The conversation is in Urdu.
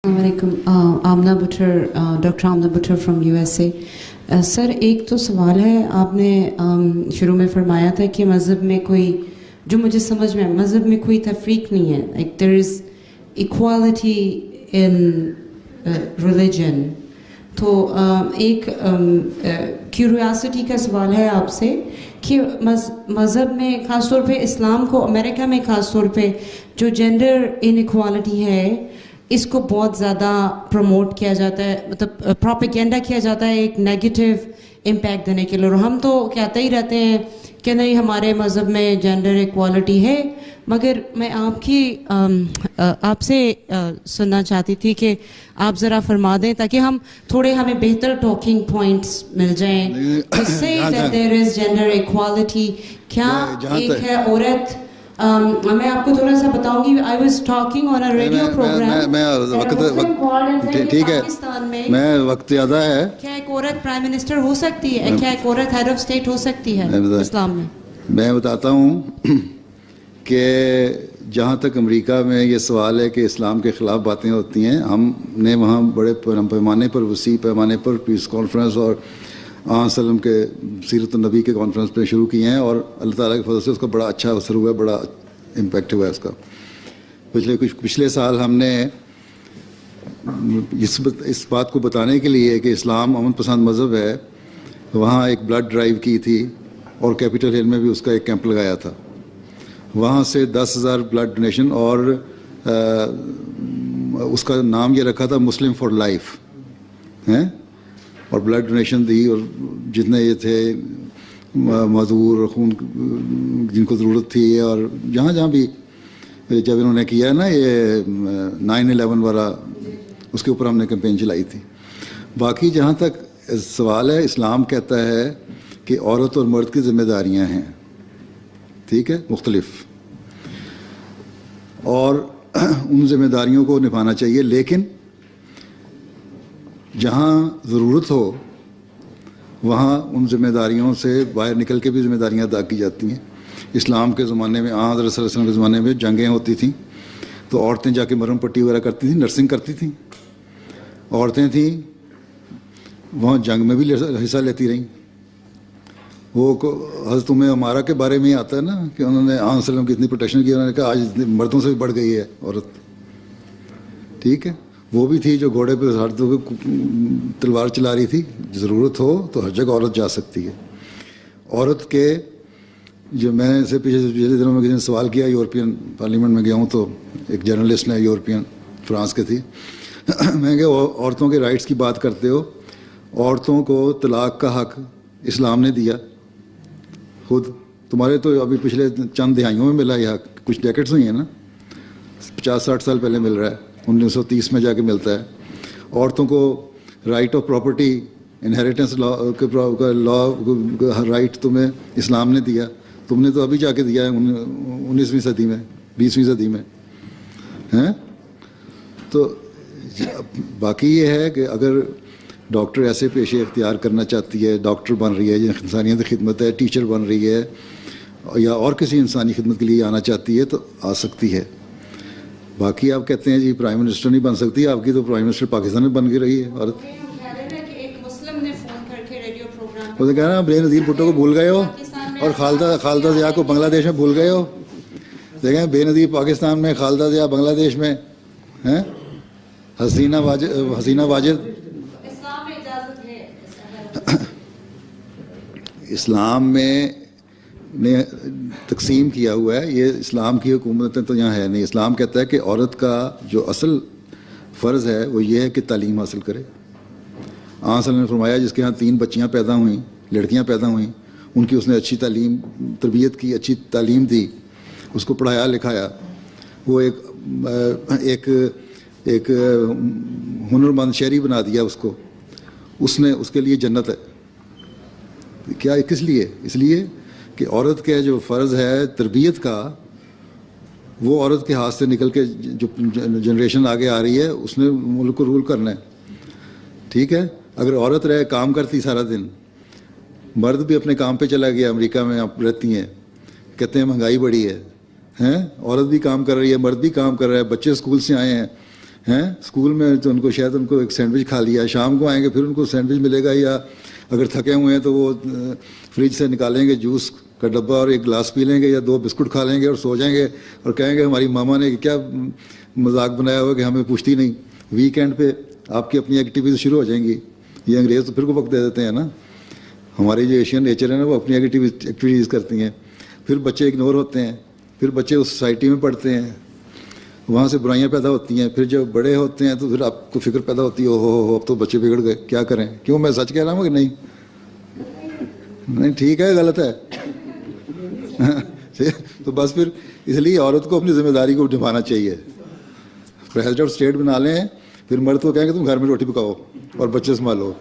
السلام علیکم. Amna Butt, doctor Amna Butt from USA. Sir ایک تو سوال ہے، آپ نے شروع میں فرمایا تھا کہ مذہب میں کوئی، جو مجھے سمجھ میں مذہب میں کوئی تفریق نہیں ہے، like there is equality in religion. تو ایک کیوریاسٹی کا سوال ہے آپ سے کہ مذہب میں خاص طور پہ اسلام کو، امریکہ میں خاص طور پہ جو جینڈر ان ایکوالٹی ہے اس کو بہت زیادہ پروموٹ کیا جاتا ہے، مطلب پروپیگینڈا کیا جاتا ہے ایک نیگیٹو امپیکٹ دینے کے لیے. اور ہم تو کہتے ہی رہتے ہیں کہ نہیں ہمارے مذہب میں جینڈر ایکوالٹی ہے. مگر میں آپ سے سننا چاہتی تھی کہ آپ ذرا فرما دیں تاکہ ہم تھوڑے ہمیں بہتر ٹاکنگ پوائنٹس مل جائیں. سے that there is gender equality. کیا ایک ہے عورت، میں آپ کو تھوڑا سا بتاؤں گی. I was talking on a radio program. ٹھیک ہے، میں وقت زیادہ ہے. کیا ایک عورت پرائم منسٹر ہو سکتی ہے؟ کیا ایک عورت ہیڈ آف اسٹیٹ ہو سکتی ہے اسلام میں؟ میں بتاتا ہوں کہ جہاں تک امریکہ میں یہ سوال ہے کہ اسلام کے خلاف باتیں ہوتی ہیں، ہم نے وہاں بڑے پیمانے پر، وسیع پیمانے پر پیس کانفرنس اور وسلم کے سیرت النبی کے کانفرنس پہ شروع کیے ہیں، اور اللہ تعالیٰ کی فضل سے اس کا بڑا اچھا اثر ہوا ہے، بڑا امپیکٹ ہوا ہے اس کا. پچھلے سال ہم نے اس بات کو بتانے کے لیے کہ اسلام امن پسند مذہب ہے، وہاں ایک بلڈ ڈرائیو کی تھی، اور کیپٹل ہل میں بھی اس کا ایک کیمپ لگایا تھا. وہاں سے 10,000 بلڈ ڈونیشن، اور اس کا نام یہ رکھا تھا مسلم فار لائف ہیں، اور بلڈ ڈونیشن دی. اور جتنے یہ تھے معذور اور خون جن کو ضرورت تھی، اور جہاں جہاں بھی جب انہوں نے کیا نا یہ 9/11 والا، اس کے اوپر ہم نے کیمپین چلائی تھی. باقی جہاں تک سوال ہے، اسلام کہتا ہے کہ عورت اور مرد کی ذمہ داریاں ہیں، ٹھیک ہے، مختلف، اور ان ذمہ داریوں کو نبھانا چاہیے. لیکن جہاں ضرورت ہو وہاں ان ذمہ داریوں سے باہر نکل کے بھی ذمہ داریاں ادا کی جاتی ہیں. اسلام کے زمانے میں، حضرت صلی اللہ علیہ وسلم کے زمانے میں جنگیں ہوتی تھیں تو عورتیں جا کے مرہم پٹی وغیرہ کرتی تھیں، نرسنگ کرتی تھیں. عورتیں تھیں وہاں جنگ میں بھی حصہ لیتی رہیں. وہ حضرت عمارہ کے بارے میں ہی آتا ہے نا کہ انہوں نے علیہ وسلم کی اتنی پروٹیکشن کی، انہوں نے کہا آج مردوں سے بھی بڑھ گئی ہے عورت. ٹھیک ہے، وہ بھی تھی جو گھوڑے پہ تلوار چلا رہی تھی. ضرورت ہو تو ہر جگہ عورت جا سکتی ہے. عورت کے جو میں نے سے پچھلے دنوں میں کسی نے سوال کیا، یورپین پارلیمنٹ میں گیا ہوں تو ایک جرنلسٹ نے، یورپین فرانس کے تھی، میں کہ عورتوں کے رائٹس کی بات کرتے ہو، عورتوں کو طلاق کا حق اسلام نے دیا خود. تمہارے تو ابھی پچھلے چند دہائیوں میں ملا یہ حق، کچھ ڈیکڈز ہوئی ہیں نا، 50-60 سال پہلے مل رہا ہے، 1930 میں جا کے ملتا ہے. عورتوں کو right of property, inheritance law right تمہیں اسلام نے دیا. تم نے تو ابھی جا کے دیا ہے 19ویں صدی میں، 20ویں صدی میں ہیں. تو باقی یہ ہے کہ اگر ڈاکٹر ایسے پیشے اختیار کرنا چاہتی ہے، ڈاکٹر بن رہی ہے، انسانیت کی خدمت ہے، ٹیچر بن رہی ہے، یا اور کسی انسانی خدمت کے لیے آنا چاہتی ہے تو آ سکتی ہے. باقی آپ کہتے ہیں جی پرائم منسٹر نہیں بن سکتی، آپ کی تو پرائم منسٹر پاکستان میں بن کے رہی ہے عورت. وہ تو کہہ رہا بے نظیر بھٹو کو بھول گئے ہو، اور خالدہ ضیاء کو بنگلہ دیش میں بھول گئے ہو. دیکھیں بے نظیر پاکستان میں، خالدہ ضیاء بنگلہ دیش میں ہیں، حسینہ واجد. اسلام میں نے تقسیم کیا ہوا ہے، یہ اسلام کی حکومتیں تو یہاں ہے نہیں. اسلام کہتا ہے کہ عورت کا جو اصل فرض ہے وہ یہ ہے کہ تعلیم حاصل کرے. آن صلی اللہ نے فرمایا جس کے ہاں 3 بچیاں پیدا ہوئیں، لڑکیاں پیدا ہوئیں، ان کی اس نے اچھی تعلیم تربیت کی، اچھی تعلیم دی، اس کو پڑھایا لکھایا، وہ ایک ہنرمند شہری بنا دیا اس کو، اس کے لیے جنت ہے. کیا کس لیے؟ اس لیے کہ عورت کے جو فرض ہے تربیت کا، وہ عورت کے ہاتھ سے نکل کے جو جنریشن آگے آ رہی ہے اس نے ملک کو رول کرنا ہے. ٹھیک ہے، اگر عورت رہے کام کرتی سارا دن، مرد بھی اپنے کام پہ چلا گیا، امریکہ میں آپ رہتی ہیں، کہتے ہیں مہنگائی بڑی ہے، عورت بھی کام کر رہی ہے، مرد بھی کام کر رہا ہے، بچے اسکول سے آئے ہیں، ہیں اسکول میں تو ان کو شاید ان کو ایک سینڈوچ کھا لیا, شام کو آئیں گے پھر ان کو سینڈوچ ملے گا, یا اگر تھکے ہوئے ہیں تو وہ فریج سے نکالیں گے جوس کا ڈبہ اور ایک گلاس پی لیں گے یا 2 بسکٹ کھا لیں گے اور سو جائیں گے اور کہیں گے ہماری ماما نے کیا مذاق بنایا ہوا کہ ہمیں پوچھتی نہیں. ویکینڈ پہ آپ کی اپنی ایکٹیویٹیز شروع ہو جائیں گی. یہ انگریز تو پھر کو وقت دے دیتے ہیں نا, ہماری جو ایشین نیچر ہے نا وہ اپنی ایکٹیویٹیز کرتی ہیں, پھر بچے اگنور ہوتے ہیں, پھر بچے اس سوسائٹی میں پڑھتے ہیں, وہاں سے برائیاں پیدا ہوتی ہیں, پھر جب بڑے ہوتے ہیں تو پھر آپ کو فکر پیدا ہوتی ہے ہو اب تو بچے بگڑ گئے, کیا کریں. کیوں, میں سچ کہہ رہا ہوں کہ نہیں؟ نہیں ٹھیک ہے, غلط ہے. تو بس پھر اس لیے عورت کو اپنی ذمہ داری کو نبھانا چاہیے. پریزیڈنٹ آف اسٹیٹ بنا لیں, پھر مرد کو کہیں کہ تم گھر میں روٹی پکاؤ اور بچے سنبھالو.